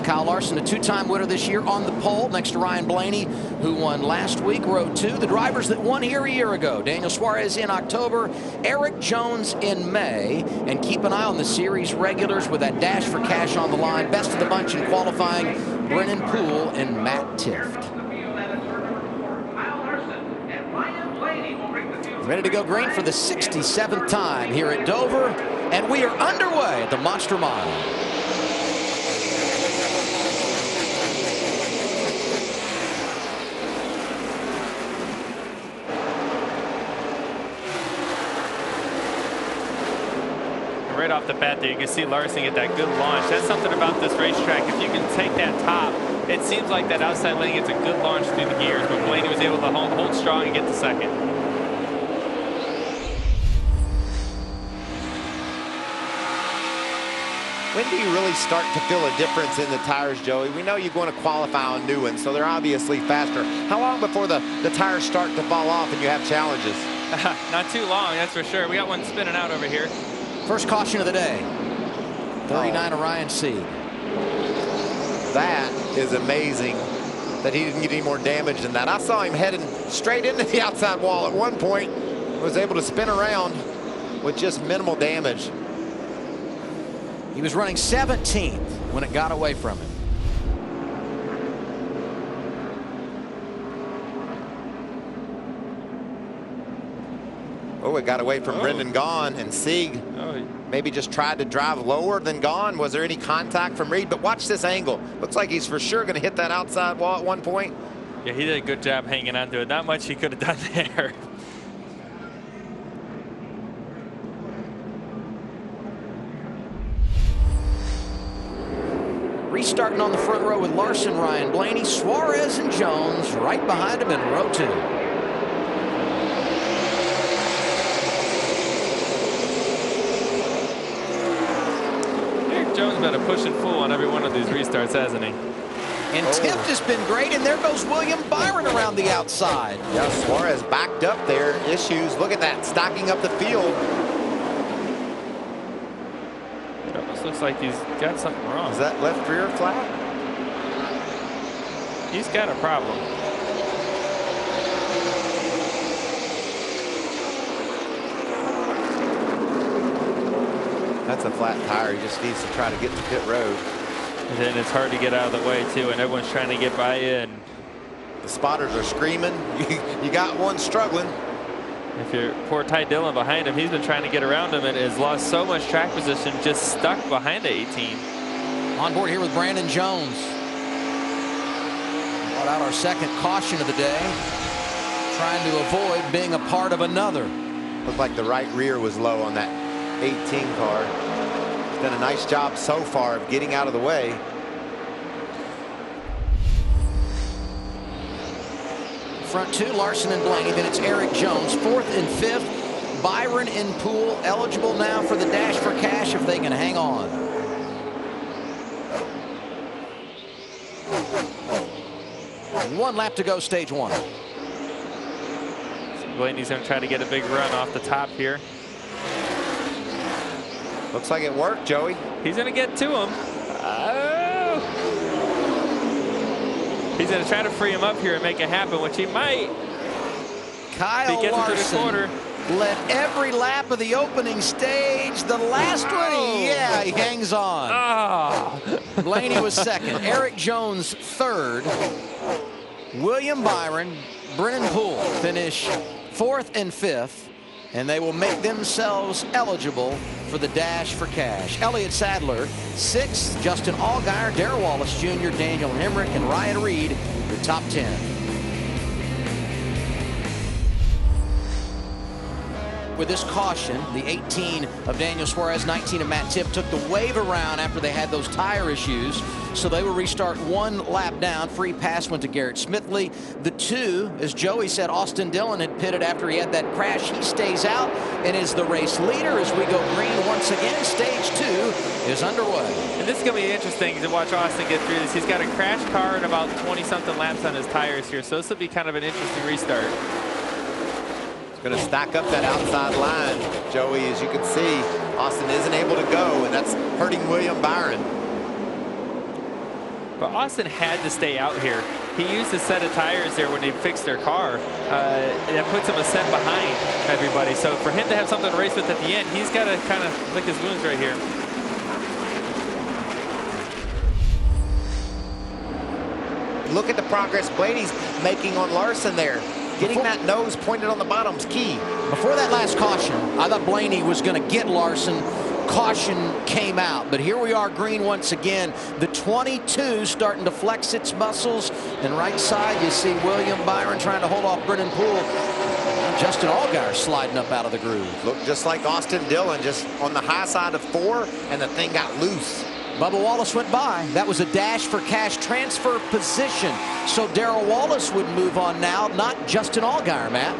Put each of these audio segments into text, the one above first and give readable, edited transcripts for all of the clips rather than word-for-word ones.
Kyle Larson, a two-time winner this year, on the pole next to Ryan Blaney, who won last week, row 2. The drivers that won here a year ago: Daniel Suarez in October, Eric Jones in May. And keep an eye on the series regulars with that dash for cash on the line. Best of the bunch in qualifying: Brennan Poole and Matt Tifft. Ready to go green for the 67th time here at Dover, and we are underway at the Monster Mile. Right off the bat there, you can see Larson get that good launch. That's something about this racetrack. If you can take that top, it seems like that outside lane gets a good launch through the gears, but Blaney was able to hold strong and get the second. When do you really start to feel a difference in the tires, Joey? We know you're going to qualify on new ones, so they're obviously faster. How long before the tires start to fall off and you have challenges? Not too long, that's for sure. We got one spinning out over here. First caution of the day. 39 of Ryan Sieg. That is amazing that he didn't get any more damage than that. I saw him heading straight into the outside wall at one point. Was able to spin around with just minimal damage. He was running 17th when it got away from him. Oh, it got away from Brendan Gaughan, and Sieg maybe just tried to drive lower than Gaughan. Was there any contact from Reed? But watch this angle. Looks like he's for sure going to hit that outside wall at one point. Yeah, he did a good job hanging on to it. Not much he could have done there. Restarting on the front row with Larson, Ryan Blaney, Suarez, and Jones right behind him in row 2. Eric Jones been a push and pull on every one of these restarts, hasn't he? And Tifft has been great, and there goes William Byron around the outside. Yeah, Suarez backed up there. Issues. Look at that, stocking up the field. Looks like he's got something wrong. Is that left rear flat? He's got a problem. That's a flat tire. He just needs to try to get to pit road. And then it's hard to get out of the way too, and everyone's trying to get by in. The spotters are screaming. You got one struggling. If you're poor Ty Dillon behind him, he's been trying to get around him and has lost so much track position, just stuck behind the 18. On board here with Brandon Jones. Brought out our second caution of the day, trying to avoid being a part of another. Looked like the right rear was low on that 18 car. He's done a nice job so far of getting out of the way. Front 2, Larson and Blaney. Then it's Eric Jones, 4th and 5th. Byron and Poole eligible now for the dash for cash if they can hang on. One lap to go, stage 1. Blaney's going to try to get a big run off the top here. Looks like it worked, Joey. He's going to get to him. He's going to try to free him up here and make it happen, which he might. Kyle Larson led every lap of the opening stage. The last one, yeah, he hangs on. Oh. Blaney was 2nd. Eric Jones 3rd. William Byron, Brennan Poole finish 4th and 5th. And they will make themselves eligible for the dash for cash. Elliott Sadler, 6th. Justin Allgaier, Darrell Wallace Jr., Daniel Hemrick, and Ryan Reed, the top 10. With this caution, the 18 of Daniel Suarez, 19 of Matt Tifft took the wave around after they had those tire issues. So they will restart one lap down. Free pass went to Garrett Smithley. The 2, as Joey said, Austin Dillon had pitted after he had that crash. He stays out and is the race leader as we go green once again. Stage 2 is underway. And this is going to be interesting to watch Austin get through this. He's got a crash car and about 20-something laps on his tires here. So this will be kind of an interesting restart. Going to stack up that outside line, Joey. As you can see, Austin isn't able to go, and that's hurting William Byron. But Austin had to stay out here. He used a set of tires there when they fixed their car. That puts him a set behind everybody. So for him to have something to race with at the end, he's got to kind of lick his wounds right here. Look at the progress Blaney's making on Larson there. Getting that nose pointed on the bottom is key. Before that last caution, I thought Blaney was going to get Larson. Caution came out, but here we are, green once again. The 22 starting to flex its muscles, and right side you see William Byron trying to hold off Brennan Poole. Justin Allgaier sliding up out of the groove. Looked just like Austin Dillon, just on the high side of 4, and the thing got loose. Bubba Wallace went by. That was a dash for cash transfer position. So Darrell Wallace would move on now, not Justin Allgaier, Matt.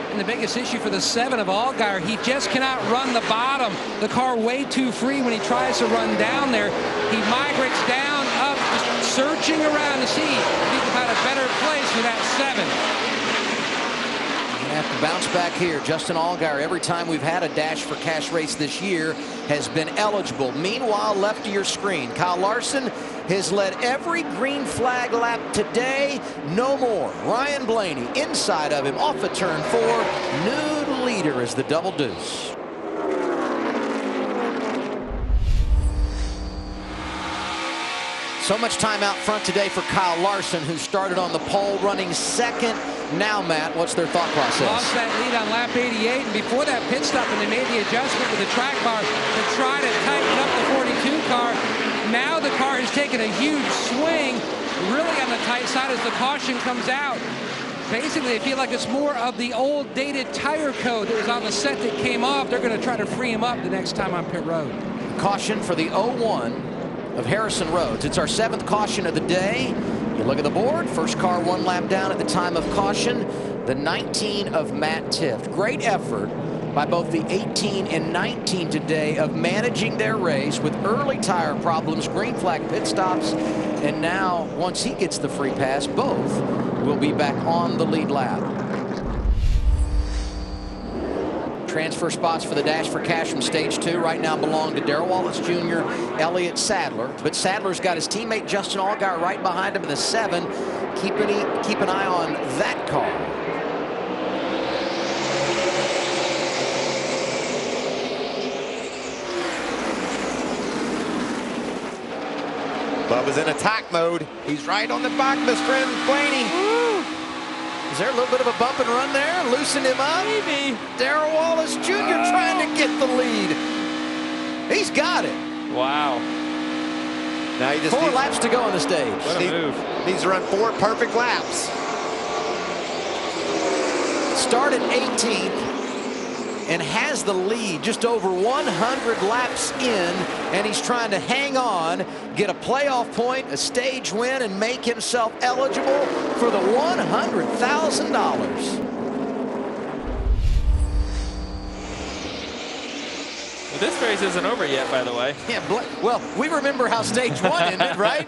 And the biggest issue for the 7 of Allgaier, he just cannot run the bottom. The car way too free when he tries to run down there. He migrates down, up, just searching around to see if he can find a better place for that 7. Have to bounce back here. Justin Allgaier, every time we've had a dash for cash race this year, has been eligible. Meanwhile, left of your screen, Kyle Larson has led every green flag lap today. No more. Ryan Blaney inside of him off of turn 4. New leader is the double deuce. So much time out front today for Kyle Larson, who started on the pole running second. Now, Matt, what's their thought process? Lost that lead on lap 88, and before that pit stop, and they made the adjustment with the track bar to try to tighten up the 42 car. Now the car has taken a huge swing, really on the tight side as the caution comes out. Basically, they feel like it's more of the old dated tire code that was on the set that came off. They're going to try to free him up the next time on pit road. Caution for the 01 of Harrison Rhodes. It's our 7th caution of the day. You look at the board, first car 1 lap down at the time of caution. The 19 of Matt Tifft. Great effort by both the 18 and 19 today of managing their race with early tire problems, green flag pit stops, and now once he gets the free pass, both will be back on the lead lap. Transfer spots for the dash for cash from stage 2 right now belong to Darrell Wallace Jr., Elliott Sadler. But Sadler's got his teammate Justin Allgaier right behind him in the 7. Keep an eye on that car. Bubba's in attack mode. He's right on the back of his friend Blaney. Is there a little bit of a bump and run there? Loosen him up? Maybe. Darrell Wallace Jr. trying to get the lead. He's got it. Wow. Now he just 4 laps to go on the stage. What a move. Needs to run 4 perfect laps. Started 18th and has the lead just over 100 laps in, and he's trying to hang on, get a playoff point, a stage win, and make himself eligible for the $100,000. Well, this race isn't over yet, by the way. Yeah, well, we remember how stage 1 ended, right?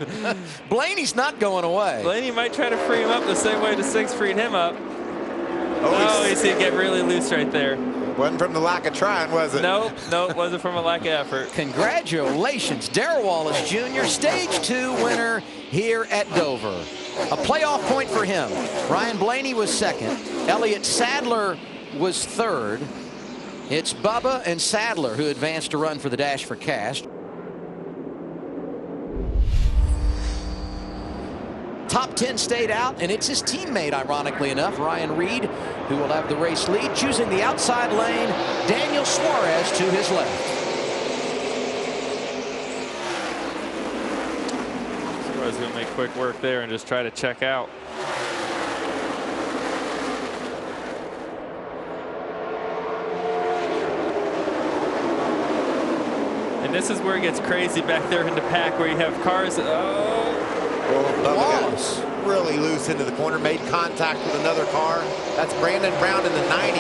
Blaney's not going away. Blaney might try to free him up the same way the 6 freed him up. Oh, you see it get really loose right there. Wasn't from the lack of trying, was it? Nope, wasn't from a lack of effort. Congratulations, Darrell Wallace Jr., stage 2 winner here at Dover. A playoff point for him. Ryan Blaney was 2nd. Elliott Sadler was 3rd. It's Bubba and Sadler who advanced to run for the dash for cash. Top 10 stayed out, and it's his teammate, ironically enough, Ryan Reed, who will have the race lead, choosing the outside lane. Daniel Suarez to his left. Suarez going to make quick work there and just try to check out. And this is where it gets crazy back there in the pack, where you have cars. Well, Wallace really loose into the corner, made contact with another car. That's Brandon Brown in the 90,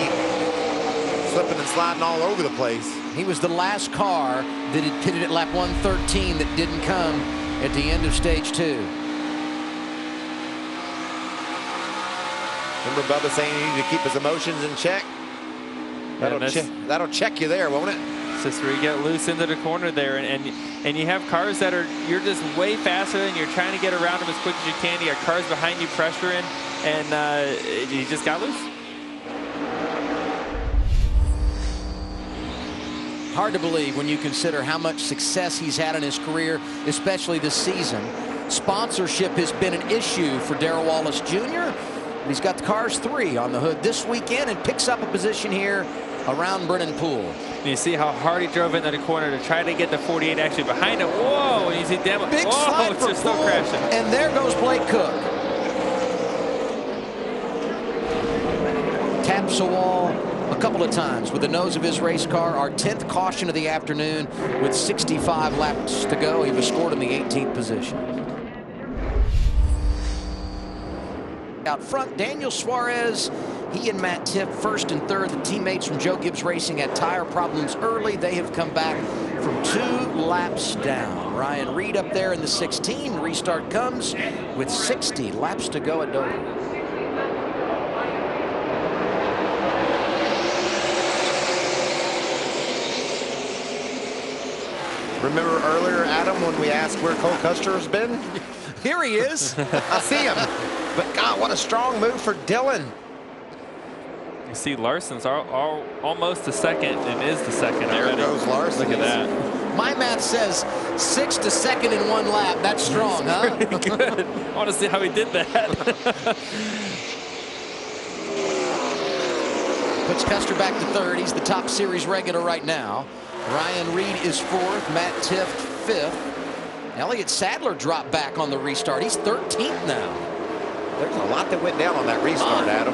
slipping and sliding all over the place. He was the last car that had pitted at lap 113 that didn't come at the end of stage 2. Remember Bubba saying he needed to keep his emotions in check? That'll check you there, won't it? process where you get loose into the corner there, and you have cars that are, you're just way faster and you're trying to get around them as quick as you can. You got cars behind you pressuring, and you just got loose. Hard to believe when you consider how much success he's had in his career, especially this season. Sponsorship has been an issue for Darrell Wallace Jr. He's got the Cars 3 on the hood this weekend and picks up a position here around Brennan Poole. And you see how hard he drove into the corner to try to get the 48 actually behind him. Whoa, and you see damn, big slide for just Poole, still crashing. And there goes Blake Cook. Taps a wall a couple of times with the nose of his race car. Our 10th caution of the afternoon with 65 laps to go. He was scored in the 18th position. Out front, Daniel Suarez, he and Matt Tiff first and third. The teammates from Joe Gibbs Racing had tire problems early. They have come back from 2 laps down. Ryan Reed up there in the 16. Restart comes with 60 laps to go at Dover. Remember earlier, Adam, when we asked where Cole Custer's been? Here he is. I see him. But God, what a strong move for Dylan. You see Larson's almost the second and is the second already. There goes Larson. Look at that. My math says 6 to 2nd in 1 lap. That's strong, huh? Good. I want to see how he did that. Puts Custer back to 3rd. He's the top series regular right now. Ryan Reed is 4th. Matt Tiff 5th. Elliott Sadler dropped back on the restart. He's 13th now. There's a lot that went down on that restart, Adam.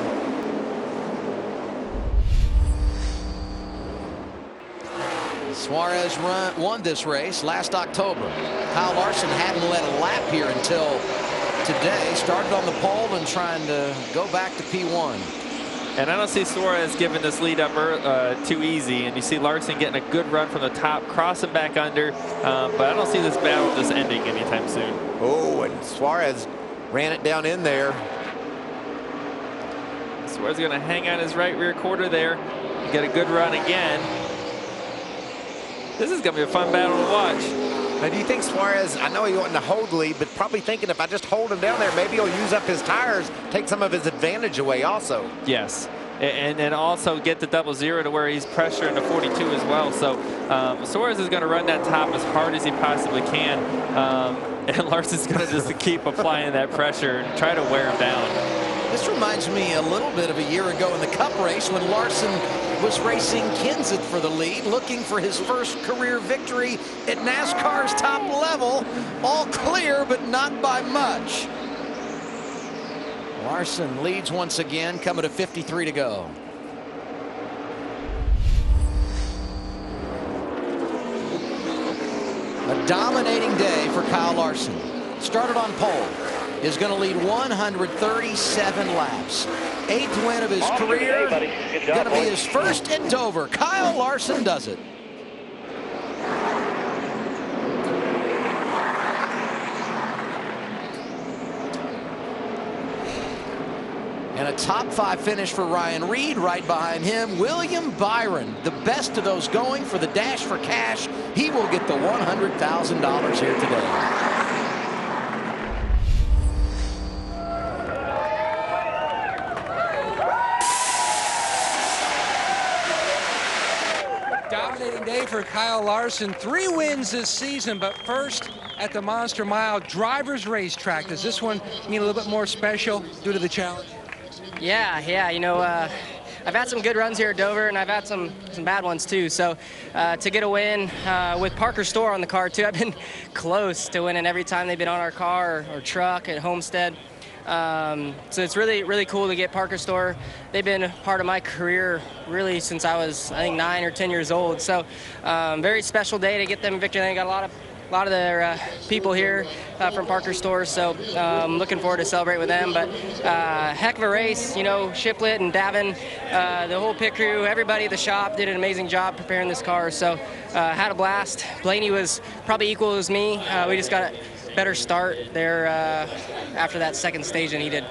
Suarez won this race last October. Kyle Larson hadn't led a lap here until today. Started on the pole and trying to go back to P1. And I don't see Suarez giving this lead up too easy. And you see Larson getting a good run from the top, crossing back under. But I don't see this battle just ending anytime soon. Oh, and Suarez ran it down in there. Suarez going to hang on his right rear quarter there. Get a good run again. This is going to be a fun battle to watch. Now, do you think Suarez, I know he wanted to hold the lead, but probably thinking if I just hold him down there, maybe he'll use up his tires, take some of his advantage away also. Yes. And then also get the 0-0 to where he's pressuring the 42 as well. So Suarez is going to run that top as hard as he possibly can. And Larson's going to just keep applying that pressure and try to wear him down. This reminds me a little bit of a year ago in the Cup race when Larson was racing Kenseth for the lead, looking for his first career victory at NASCAR's top level. All clear, but not by much. Larson leads once again, coming to 53 to go. A dominating day for Kyle Larson. Started on pole. Is going to lead 137 laps. 8th win of his career. Going to be his first at Dover. Kyle Larson does it. And a top 5 finish for Ryan Reed. Right behind him, William Byron, the best of those going for the Dash for Cash. He will get the $100,000 here today. Dominating day for Kyle Larson. 3 wins this season, but first at the Monster Mile Drivers Racetrack. Does this one mean a little bit more special due to the challenge? Yeah, you know, I've had some good runs here at Dover, and I've had some bad ones too. So to get a win with Parker Store on the car too, I've been close to winning every time they've been on our car or truck at Homestead. So it's really cool to get Parker Store. They've been a part of my career really since I was, I think, 9 or 10 years old. So very special day to get them a victory. They got a lot of their people here from Parker Store, so looking forward to celebrate with them. But heck of a race, you know, Shiplet and Davin, the whole pit crew, everybody at the shop did an amazing job preparing this car. So had a blast. Blaney was probably equal as me. We just got a better start there after that second stage than he did.